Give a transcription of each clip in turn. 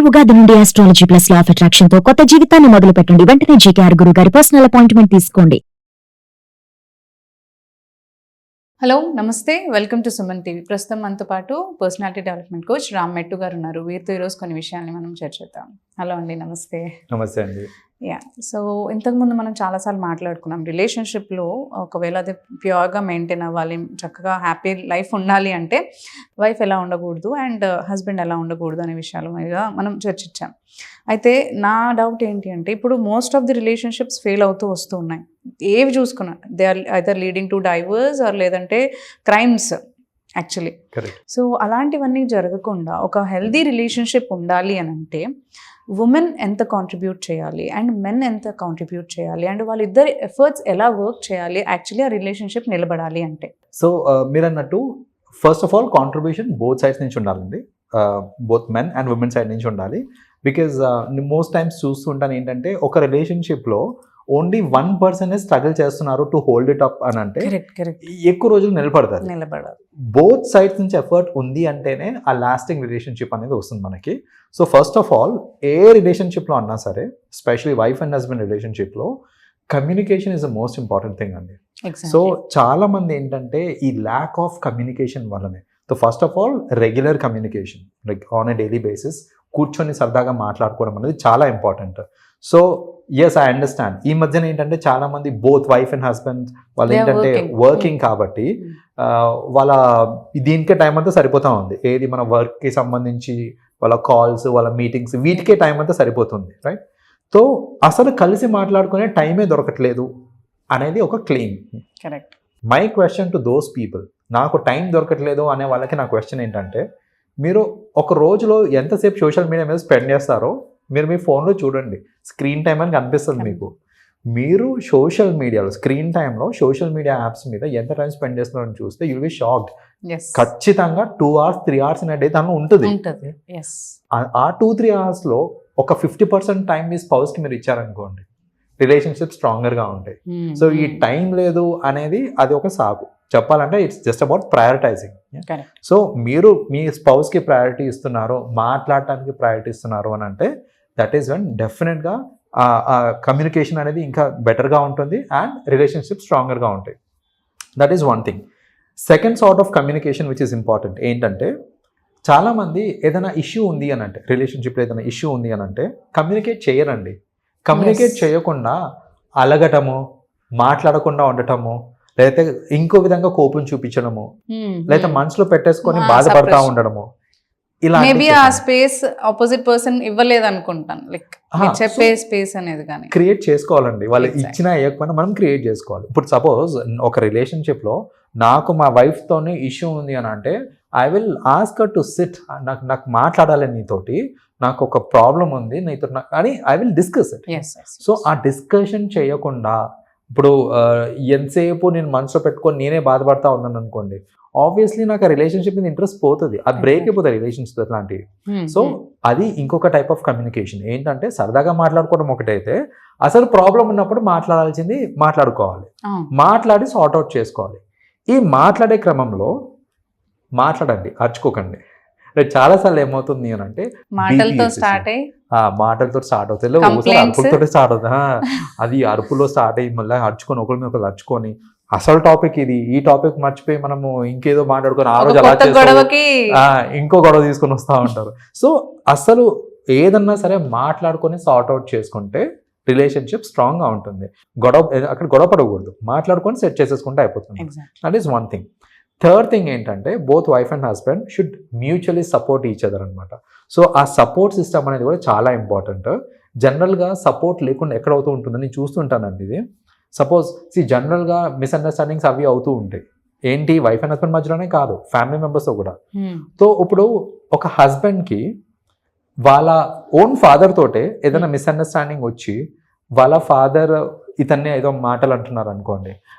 ఉగాది నుండి astrology plus law of attraction తో కొత్త జీవితాన్ని మొదలు పెట్టండి. వెంటనే జీకేఆర్ గురువు గారి పర్సనల్ అపాయింట్మెంట్ తీసుకోండి. హలో నమస్తే, వెల్కమ్ టు సుమన్ టీవీ. ప్రస్తుతం మనతో పాటు పర్సనాలిటీ డెవలప్మెంట్ కోచ్ రామ్ మెట్టు గారు ఉన్నారు. వీరితో ఈరోజు కొన్ని విషయాల్ని మనం చర్చిద్దాం. హలో అండి, నమస్తే. నమస్తే అండి. సో ఇంతకుముందు మనం చాలాసార్లు మాట్లాడుకున్నాం రిలేషన్షిప్లో ఒకవేళ అది ప్యూర్గా మెయింటైన్ అవ్వాలి, చక్కగా హ్యాపీ లైఫ్ ఉండాలి అంటే వైఫ్ ఎలా ఉండకూడదు అండ్ హస్బెండ్ ఎలా ఉండకూడదు అనే విషయాల మీద మనం చర్చించాం. అయితే నా డౌట్ ఏంటి అంటే, ఇప్పుడు most of the relationships fail అవుతూ వస్తూ ఉన్నాయి. ఏవి చూసుకున్నా they are either leading to divorce or లేదంటే క్రైమ్స్ యాక్చువల్లీ. సో అలాంటివన్నీ జరగకుండా ఒక హెల్దీ రిలేషన్షిప్ ఉండాలి అని అంటే ఉమెన్ ఎంత కాంట్రిబ్యూట్ చేయాలి అండ్ మెన్ ఎంత కాంట్రిబ్యూట్ చేయాలి అండ్ వాళ్ళిద్దరి ఎఫర్ట్స్ ఎలా వర్క్ చేయాలి యాక్చువల్లీ ఆ రిలేషన్షిప్ నిలబడాలి అంటే? సో మీరు అన్నట్టు first of all contribution both sides నుంచి ఉండాలండి. Both men and women side నుంచి ఉండాలి. బికాజ్ మోస్ట్ టైమ్స్ చూస్తుంటాను ఏంటంటే, ఒక రిలేషన్షిప్లో ఓన్లీ వన్ పర్సన్ స్ట్రగుల్ చేస్తున్నారు టు హోల్డ్ ఇట్ అప్ అని అంటే ఎక్కువ రోజులు నిలబడతారు. బోత్ సైడ్స్ నుంచి ఎఫర్ట్ ఉంది అంటేనే ఆ లాస్టింగ్ రిలేషన్షిప్ అనేది వస్తుంది మనకి. సో ఫస్ట్ ఆఫ్ ఆల్ ఏ రిలేషన్షిప్లో అన్నా సరే, ఎస్పెషలీ వైఫ్ అండ్ హస్బెండ్ రిలేషన్షిప్లో communication is the most important thing అండి. సో చాలా మంది ఏంటంటే ఈ ల్యాక్ ఆఫ్ కమ్యూనికేషన్ వల్లనే. So first of all regular communication, like on a daily basis కూర్చొని సరదాగా మాట్లాడుకోవడం అనేది చాలా important. So yes, I understand. ఈ మధ్యన ఏంటంటే చాలా మంది బోత్ వైఫ్ అండ్ హస్బెండ్ వాళ్ళు ఏంటంటే వర్కింగ్ కాబట్టి వాళ్ళ దీనికే టైం అంతా సరిపోతూ ఉంది. ఏది మన వర్క్కి సంబంధించి వాళ్ళ కాల్స్, వాళ్ళ మీటింగ్స్, వీటికే టైం అంతా సరిపోతుంది, రైట్? సో అసలు కలిసి మాట్లాడుకునే టైమే దొరకట్లేదు అనేది ఒక claim. Correct. My question to those people, నాకు టైం దొరకట్లేదు అనే వాళ్ళకి నా క్వశ్చన్ ఏంటంటే, మీరు ఒక రోజులో ఎంతసేపు సోషల్ మీడియా మీద స్పెండ్ చేస్తారో మీరు మీ ఫోన్లో చూడండి. స్క్రీన్ టైం అని కనిపిస్తుంది మీకు. మీరు సోషల్ మీడియాలో స్క్రీన్ టైంలో సోషల్ మీడియా యాప్స్ మీద ఎంత టైం స్పెండ్ చేస్తున్నారని చూస్తే యూ విల్ బి షాక్డ్. ఖచ్చితంగా 2 hours 3 hours ఇన్ డే దానిలో ఉంటుంది. ఆ 2-3 hours ఒక 50% టైం మీ స్పౌస్కి మీరు ఇచ్చారనుకోండి, రిలేషన్షిప్ స్ట్రాంగర్గా ఉంటాయి. సో ఈ టైం లేదు అనేది అది ఒక సాకు. చెప్పాలంటే it's just about prioritising. So మీరు మీ స్పౌస్కి ప్రయారిటీ ఇస్తున్నారు, మాట్లాడటానికి ప్రయారిటీ ఇస్తున్నారు అని అంటే దట్ ఈస్ వెన్ డెఫినెట్గా కమ్యూనికేషన్ అనేది ఇంకా బెటర్గా ఉంటుంది అండ్ రిలేషన్షిప్ స్ట్రాంగర్గా ఉంటాయి. That is one thing. Second sort of communication which is important ఏంటంటే, చాలామంది ఏదైనా ఇష్యూ ఉంది అని అంటే, రిలేషన్షిప్లో ఏదైనా ఇష్యూ ఉంది అని అంటే కమ్యూనికేట్ చేయరండి. కమ్యూనికేట్ చేయకుండా అలగటము, మాట్లాడకుండా ఉండటము, లేకపోతే ఇంకో విధంగా కోపం చూపించడము, లేకపోతే మనసులో పెట్టేసుకొని బాధపడతా ఉండడము, ఇలా ఆ స్పేస్ ఆపోజిట్ పర్సన్ ఇవ్వలేదు అనుకుంటాను. లైక్ చెప్పే స్పేస్ అనేది కానీ క్రియేట్ చేసుకోవాలండి. వాళ్ళు ఇచ్చినా ఇవ్వకపోయినా మనం క్రియేట్ చేసుకోవాలి. ఇప్పుడు సపోజ్ ఒక రిలేషన్షిప్లో నాకు మా వైఫ్తోనే ఇష్యూ ఉంది అని అంటే, I will ask her to SIT. నాకు మాట్లాడాలి నీతోటి, నాకు ఒక ప్రాబ్లం ఉంది నీతో అని I will discuss it. So ఆ డిస్కషన్ చేయకుండా ఇప్పుడు ఎంతసేపు నేను మనసులో పెట్టుకొని నేనే బాధపడతా ఉన్నాను అనుకోండి, ఆబ్వియస్లీ నాకు ఆ రిలేషన్షిప్ మీద ఇంట్రెస్ట్ పోతుంది, అది బ్రేక్ అయిపోతుంది రిలేషన్షిప్ అట్లాంటివి. సో అది ఇంకొక టైప్ ఆఫ్ కమ్యూనికేషన్. ఏంటంటే సరదాగా మాట్లాడుకోవడం ఒకటైతే, అసలు ప్రాబ్లం ఉన్నప్పుడు మాట్లాడాల్సింది మాట్లాడుకోవాలి, మాట్లాడి సార్ట్ అవుట్ చేసుకోవాలి. ఈ మాట్లాడే క్రమంలో మాట్లాడండి, అరుచుకోకండి. చాలాసార్లు ఏమవుతుంది అని అంటే, మాటలతో స్టార్ట్ అవుతాయి, అరుపులతో స్టార్ట్ అవుతుంది. అది అరుపులో స్టార్ట్ అయ్యి మళ్ళీ అరుచుకొని ఒకరి మీద ఒకరు అరుచుకొని, అసలు టాపిక్ ఇది, ఈ టాపిక్ మర్చిపోయి మనము ఇంకేదో మాట్లాడుకొని ఆ రోజు అలా చేసి ఇంకో గొడవ తీసుకొని వస్తూ ఉంటారు. సో అసలు ఏదన్నా సరే మాట్లాడుకొని సార్ట్ అవుట్ చేసుకుంటే రిలేషన్షిప్ స్ట్రాంగ్గా ఉంటుంది. అక్కడ గొడవ పడకూడదు, మాట్లాడుకొని సెట్ చేసేసుకుంటే అయిపోతుంది. That is one thing. Third thing ఏంటంటే, both wife and husband should mutually support each other అనమాట. సో ఆ సపోర్ట్ సిస్టమ్ అనేది కూడా చాలా ఇంపార్టెంట్. జనరల్గా సపోర్ట్ లేకుండా ఎక్కడ అవుతూ ఉంటుందని నేను చూస్తుంటానండి. ఇది సపోజ్ జనరల్గా మిస్అండర్స్టాండింగ్స్ అవి అవుతూ ఉంటాయి. ఏంటి, వైఫ్ అండ్ హస్బెండ్ మధ్యలోనే కాదు, ఫ్యామిలీ మెంబర్స్తో కూడా. సో ఇప్పుడు ఒక హస్బెండ్కి వాళ్ళ ఓన్ ఫాదర్ తోటే ఏదైనా మిస్అండర్స్టాండింగ్ వచ్చి, వాళ్ళ ఫాదర్ ఇతన్ని ఏదో మాటలు అంటున్నారు అనుకోండి,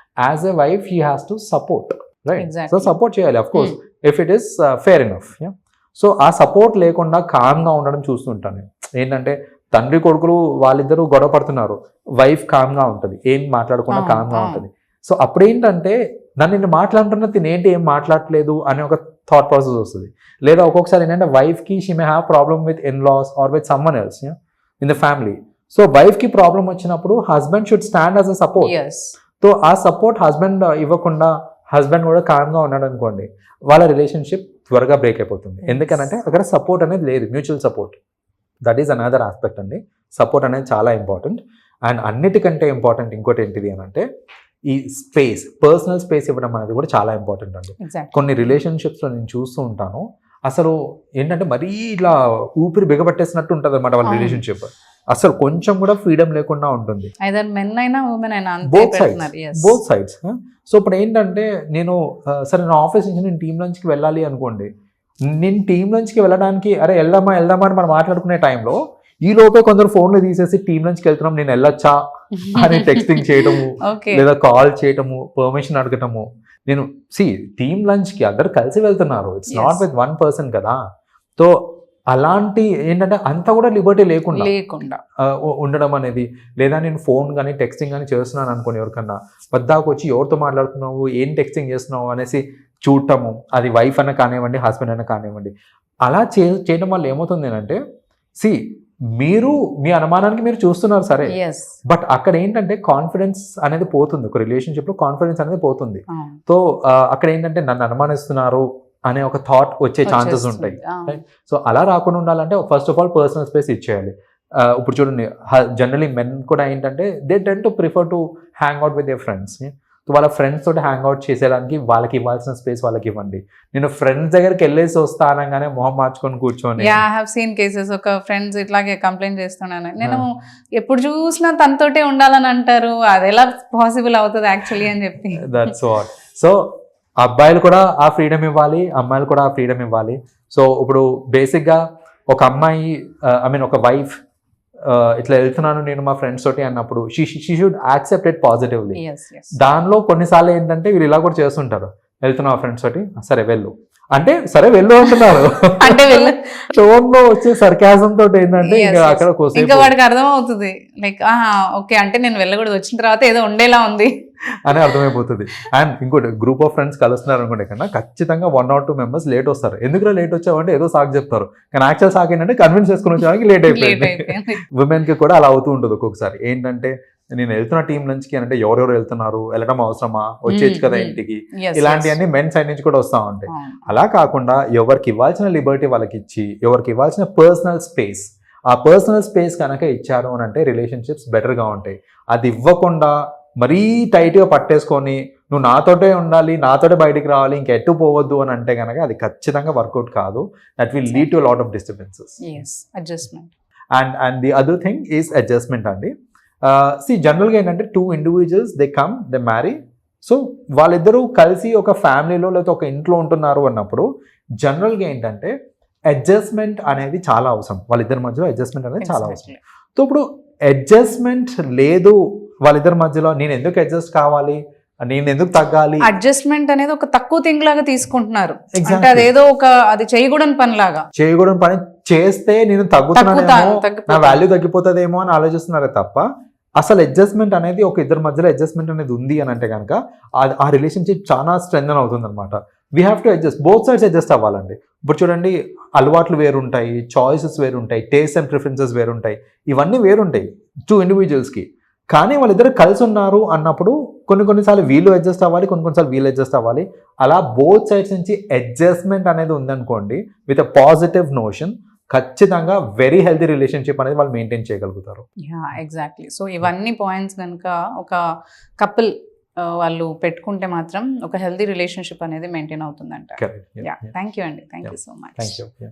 as a wife he has to support, right? So support చేయాలి, of course, if it is fair enough. So ఆ సపోర్ట్ లేకుండా కామ్గా ఉండడం చూస్తుంటాను నేను. ఏంటంటే తండ్రి కొడుకులు వాళ్ళిద్దరూ గొడవ పడుతున్నారు, వైఫ్ కామ్గా ఉంటుంది, ఏం మాట్లాడకుండా కామ్గా ఉంటుంది. సో అప్పుడేంటంటే, నన్ను మాట్లాడుతున్నా తినేంటి ఏం మాట్లాడట్లేదు అనే ఒక థాట్ ప్రాసెస్ వస్తుంది. లేదా ఒక్కొక్కసారి ఏంటంటే వైఫ్కి she may have problem with in laws or with someone else in the family. So వైఫ్కి ప్రాబ్లం వచ్చినప్పుడు husband should stand as a support. So ఆ సపోర్ట్ హస్బెండ్ ఇవ్వకుండా హస్బెండ్ కూడా కామ్గా ఉన్నాడు అనుకోండి, వాళ్ళ రిలేషన్షిప్ త్వరగా బ్రేక్ అయిపోతుంది. ఎందుకనంటే అక్కడ సపోర్ట్ అనేది లేదు, mutual support. That is another aspect అండి. సపోర్ట్ అనేది చాలా ఇంపార్టెంట్. అండ్ అన్నిటికంటే ఇంపార్టెంట్ ఇంకోటి ఏంటిది అని అంటే ఈ స్పేస్, పర్సనల్ స్పేస్ ఇవ్వడం అనేది కూడా చాలా ఇంపార్టెంట్ అండి. కొన్ని రిలేషన్షిప్స్లో నేను చూస్తూ ఉంటాను, అసలు ఏంటంటే మరీ ఇలా ఊపిరి బిగబట్టేసినట్టు ఉంటుంది అనమాట వాళ్ళ రిలేషన్షిప్. అసలు కొంచెం కూడా ఫ్రీడమ్ లేకుండా ఉంటుంది, బోత్ సైడ్స్. సో ఇప్పుడు ఏంటంటే నేను సరే నా ఆఫీస్ నుంచి నేను టీమ్ లంచ్కి వెళ్ళాలి అనుకోండి, నేను టీమ్ లంచ్కి వెళ్ళడానికి అరే వెళ్దామా అని మనం మాట్లాడుకునే టైంలో ఈ లోపే కొందరు ఫోన్లు తీసేసి టీమ్ లంచ్కి వెళ్తున్నాం నేను వెళ్ళొచ్చా అని టెక్స్టింగ్ చేయడము, లేదా కాల్ చేయటము, పర్మిషన్ అడగటము. నేను టీమ్ లంచ్కి అందరు కలిసి వెళ్తున్నారు, it's not with one person కదా. సో అలాంటి ఏంటంటే అంతా కూడా లిబర్టీ లేకుండా ఉండడం అనేది, లేదా నేను ఫోన్ కానీ టెక్స్టింగ్ కానీ చేస్తున్నాను అనుకోని ఎవరికన్నా పద్దాకు వచ్చి ఎవరితో మాట్లాడుతున్నావు, ఏం టెక్స్టింగ్ చేస్తున్నావు అనేసి చూడటము, అది వైఫ్ అన్న కానివ్వండి, హస్బెండ్ అన్న కానివ్వండి. అలా చేయడం వల్ల ఏమవుతుంది అంటే మీరు మీ అనుమానానికి మీరు చూస్తున్నారు సరే, బట్ అక్కడ ఏంటంటే కాన్ఫిడెన్స్ అనేది పోతుంది, ఒక రిలేషన్షిప్లో కాన్ఫిడెన్స్ అనేది పోతుంది. సో అక్కడ ఏంటంటే నన్ను అనుమానిస్తున్నారు అనే ఒక థాట్ వచ్చే ఛాన్సెస్ ఉంటాయి. సో అలా రాకుండా ఉండాలంటే first of all personal space ఇచ్చేయాలి. ఇప్పుడు చూడండి, జనరలీ మెన్ కూడా ఏంటంటే they tend to prefer to hang out with their friends. వాళ్ళ ఫ్రెండ్స్ తోటి హ్యాంగ్ అవుట్ చేసేదానికి వాళ్ళకి ఇవ్వాల్సిన స్పేస్ వాళ్ళకి ఇవ్వండి. నేను ఫ్రెండ్స్ దగ్గరికి వెళ్ళేసి వస్తా అనగానే మొహం మార్చుకొని కూర్చొని, ఒక ఫ్రెండ్స్ ఇట్లాగే కంప్లైంట్ చేస్తున్నాను, నేను ఎప్పుడు చూసినా తనతోటే ఉండాలని అంటారు, అది ఎలా పాసిబుల్ అవుతుంది యాక్చువల్లీ అని చెప్పి. That's what. సో అబ్బాయిలు కూడా ఆ ఫ్రీడమ్ ఇవ్వాలి, అమ్మాయిలు కూడా ఆ ఫ్రీడమ్ ఇవ్వాలి. సో ఇప్పుడు బేసిక్గా ఒక అమ్మాయి ఒక వైఫ్ ఇట్లా వెళ్తున్నాను నేను మా ఫ్రెండ్స్ తోటి అన్నప్పుడు she should accept it positively. దానిలో కొన్నిసార్లు ఏంటంటే వీళ్ళు ఇలా కూడా చేస్తుంటారు, వెళ్తున్నావు ఫ్రెండ్స్ తోటి సరే వెళ్ళు అంటే సరే వెళ్ళు అంటున్నారు, టోన్ లో వచ్చే సర్కాజం తోటి ఏంటంటే అక్కడ ఇంకా వాడికి అర్థం అవుతుంది లైక్ ఓకే అంటే నేను వెళ్ళకూడదు, వచ్చిన తర్వాత ఏదో ఉండేలా ఉంది అని అర్థమైపోతుంది. అండ్ ఇంకోటి, గ్రూప్ ఆఫ్ ఫ్రెండ్స్ కలుస్తున్నారు అనుకుంటే కన్నా ఖచ్చితంగా 1 or 2 members లేట్ వస్తారు. ఎందుకు లేట్ వచ్చావంటే ఏదో సాకు చెప్తారు, కానీ యాక్చువల్ సాకు ఏంటంటే కన్విన్స్ చేసుకుని వచ్చేవానికి లేట్ అయిపోయింది. ఉమెన్ కి కూడా అలా అవుతూ ఉంటుంది ఒక్కొక్కసారి. ఏంటంటే నేను వెళ్తున్న టీమ్ లంచ్కి అంటే ఎవరెవరు వెళ్తున్నారు, వెళ్ళడం అవసరమా, వచ్చేచ్చు కదా ఇంటికి, ఇలాంటివన్నీ మెన్ సైడ్ నుంచి కూడా వస్తూ ఉంటాయి. అలా కాకుండా ఎవరికి ఇవ్వాల్సిన లిబర్టీ వాళ్ళకి ఇచ్చి, ఎవరికి ఇవ్వాల్సిన పర్సనల్ స్పేస్, ఆ పర్సనల్ స్పేస్ కనుక ఇచ్చారు అని అంటే రిలేషన్షిప్స్ బెటర్గా ఉంటాయి. అది ఇవ్వకుండా మరీ టైట్గా పట్టేసుకొని నువ్వు నాతోటే ఉండాలి, నాతోటే బయటికి రావాలి, ఇంకెట్టు పోవద్దు అని అంటే కనుక అది ఖచ్చితంగా వర్కౌట్ కాదు. That will lead to lot of disturbances. And the other thing is adjustment అండి. జనరల్గా ఏంటంటే 2 individuals they come, they marry. So వాళ్ళిద్దరూ కలిసి ఒక ఫ్యామిలీలో లేదా ఒక ఇంట్లో ఉంటున్నారు అన్నప్పుడు జనరల్గా ఏంటంటే అడ్జస్ట్మెంట్ అనేది చాలా అవసరం. వాళ్ళిద్దరి మధ్యలో అడ్జస్ట్మెంట్ అనేది చాలా అవసరం. సో ఇప్పుడు అడ్జస్ట్మెంట్ లేదు వాళ్ళిద్దరి మధ్యలో, నేను ఎందుకు అడ్జస్ట్ కావాలి, నేను ఎందుకు తగ్గాలి, అడ్జస్ట్మెంట్ అనేది ఒక తక్కువ థింగ్ లాగా తీసుకుంటున్నారు. అదేదో అది చేయకూడని పని లాగా, చేయకూడని పని చేస్తే నేను తగ్గుతున్నానేమో, నా వాల్యూ తగ్గిపోతుందేమో అని ఆలోచిస్తున్నారే తప్ప అసలు అడ్జస్ట్మెంట్ అనేది ఒక ఇద్దరి మధ్యలో అడ్జస్ట్మెంట్ అనేది ఉంది అని అంటే కనుక ఆ రిలేషన్షిప్ చాలా స్ట్రెంథన్ అవుతుంది అనమాట. We have to adjust, both sides adjust అవ్వాలండి. ఇప్పుడు చూడండి, అలవాట్లు వేరుంటాయి, చాయిసెస్ వేరుంటాయి, టేస్ట్ అండ్ ప్రిఫరెన్సెస్ వేరుంటాయి, ఇవన్నీ వేరుంటాయి 2 individualsకి. కానీ వాళ్ళిద్దరు కలిసి ఉన్నారు అన్నప్పుడు కొన్నిసార్లు వీళ్ళు అడ్జస్ట్ అవ్వాలి, కొన్నిసార్లు వీళ్ళు అడ్జస్ట్ అవ్వాలి. అలా బోత్ సైడ్స్ నుంచి అడ్జస్ట్మెంట్ అనేది ఉందనుకోండి విత్ అ పాజిటివ్ నోషన్, ఖచ్చితంగా వెరీ హెల్తీ రిలేషన్షిప్ అనేది వాళ్ళు మెయింటైన్ చేయగలుగుతారు. ఎగ్జాక్ట్లీ. సో ఇవన్నీ పాయింట్స్ కనుక ఒక కపుల్ వాళ్ళు పెట్టుకుంటే మాత్రం ఒక హెల్తీ రిలేషన్షిప్ అనేది మెయింటైన్ అవుతుందంట. థ్యాంక్ యూ అండి, thank you so much. Thank you.